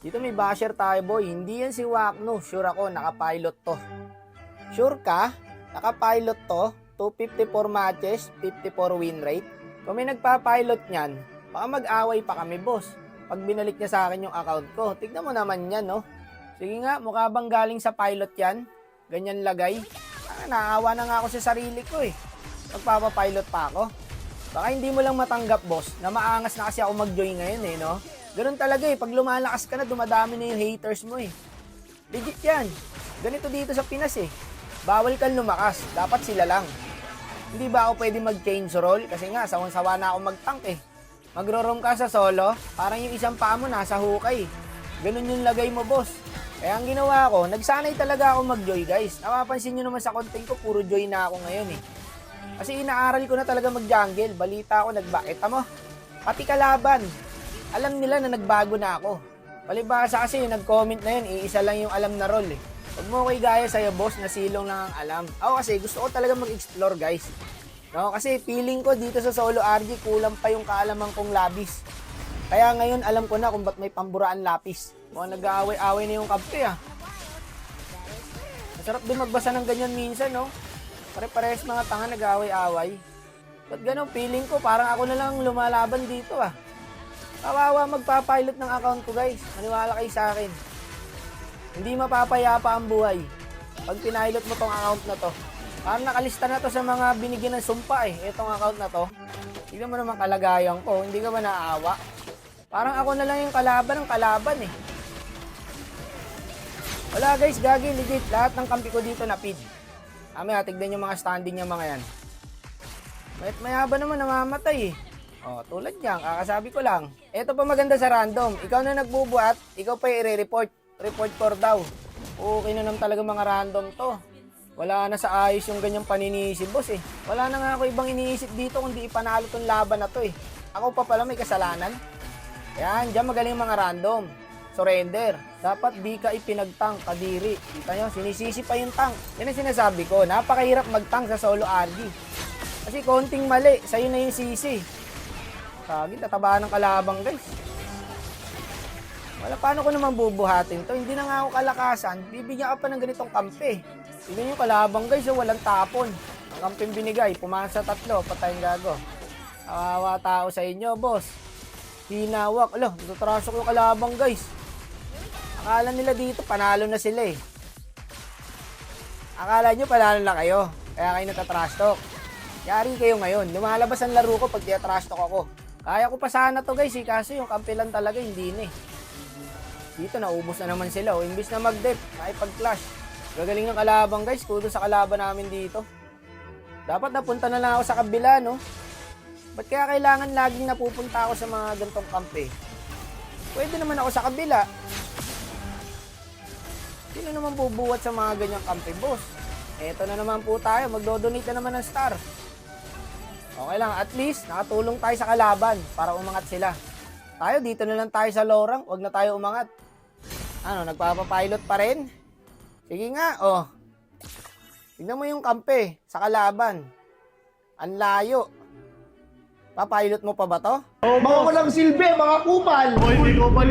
Dito may basher tayo, boy. Hindi yan si Wakno. Sure ako, nakapilot to. Sure ka? Nakapilot to? 254 matches, 54 win rate. Kung may nagpa-pilot niyan, baka mag-away pa kami, boss. Pag binalik niya sa akin yung account ko, tignan mo naman yan, no? Sige nga, mukha bang galing sa pilot yan? Ganyan lagay. Naawa na nga ako sa sarili ko eh. Magpapapilot pa ako. Baka hindi mo lang matanggap, boss, na maangas na kasi ako mag-join ngayon eh, no? Ganun talaga eh, pag lumalakas ka na, dumadami na yung haters mo eh. Legit yan. Ganito dito sa Pinas eh. Bawal kang lumakas, dapat sila lang. Hindi ba ako pwede mag-change role? Kasi nga, sawang-sawa na ako mag-tank eh. Magro-roam ka sa solo, parang yung isang paa mo nasa hukay. Ganun yung lagay mo, boss. Kaya ang ginawa ko, nagsanay talaga ako mag-joy, guys. Napapansin nyo naman sa content ko, puro joy na ako ngayon eh. Kasi inaaral ko na talaga mag-jungle. Balita ako, nagbakita mo. Pati kalaban. Alam nila na nagbago na ako. Palibasa kasi yung nag-comment na yun, iisa lang yung alam na role eh. Huwag mo ko'y gaya sa'yo, boss, na silong lang ang alam. Ako kasi gusto ko talaga mag-explore, guys. No? Kasi feeling ko dito sa solo RG, kulang pa yung kaalaman kong labis. Kaya ngayon, alam ko na kung ba't may pamburaan lapis. Mukhang nag-aaway-aaway na yung kampi, ah. Masarap din magbasa ng ganyan minsan, no? Pare-pares mga tanga nag-aaway-aaway. Ba't ganun? Feeling ko, parang ako na lang lumalaban dito, ah. Kawawa magpapilot ng account ko, guys. Maniwala kayo sa akin. Hindi mapapayapa ang buhay pag pinilot mo tong account na to. Parang nakalista na to sa mga binigyan ng sumpa eh. Itong account na to. Tignan mo naman kalagayan ko. Hindi ka ba naawa? Parang ako na lang yung kalaban ng kalaban eh. Wala guys, gagi, legit. Lahat ng kampi ko dito na feed. Tignan yung mga standing yung mga yan. Mayaba naman namamatay eh. Oh, tulad niyan, kakasabi ko lang. Ito pa maganda sa random. Ikaw na nagbubuhat, ikaw pa i-report. Report for daw. Okay na naman talaga mga random to. Wala na sa ayos yung ganyang paninisip, boss eh. Wala na nga ako ibang iniisip dito kundi ipanalo tong laban na to eh. Ako pa pala may kasalanan. Yan, dyan magaling mga random. Surrender. Dapat di ka ipinagtank, kadiri. Kita nyo, sinisisi pa yung tank. Yan ang sinasabi ko, napakahirap magtank sa solo RG. Kasi konting mali, sa'yo na yung sisi. Kagi, tatabaan ng kalabang guys. Wala, paano ko naman bubuhatin to? Hindi na nga ako kalakasan. Bibigyan ka pa ng ganitong kampi. Tignan nyo kalabang guys, walang tapon. Ang kamping binigay, pumasa 3, patayang gago. Kawawa tao sa inyo, boss. Hinawak. Alo, natatrasok yung kalabang guys. Akala nila dito, panalo na sila eh. Akala nyo panalo na kayo. Kaya kayo natatrash talk. Yari kayo ngayon. Lumalabas ang laro ko pag trash talk ako. Kaya ko pa sana to guys eh, kasi yung kampi lang talaga hindi na eh. Dito naubos na naman sila. Imbis na mag-dep, nakipag-clash. Gagaling ng kalabang guys. Kudo sa kalaban namin dito. Dapat napunta na lang ako sa kabila, no? Ba't kaya kailangan laging napupunta ako sa mga gantong kampe? Pwede naman ako sa kabila. Sino naman bubuhat sa mga ganyang kampe, boss? Eto na naman po tayo. Magdo-donate na naman ng star. Okay lang. At least, nakatulong tayo sa kalaban para umangat sila. Tayo, dito na lang tayo sa lorang. Huwag na tayo umangat. Ano, nagpapapilot pa rin? Sige nga, oh. Tignan mo yung kampe sa kalaban. Ang layo. Papilot mo pa ba to? Mga walang silbi, mga kupal! Hindi ko pala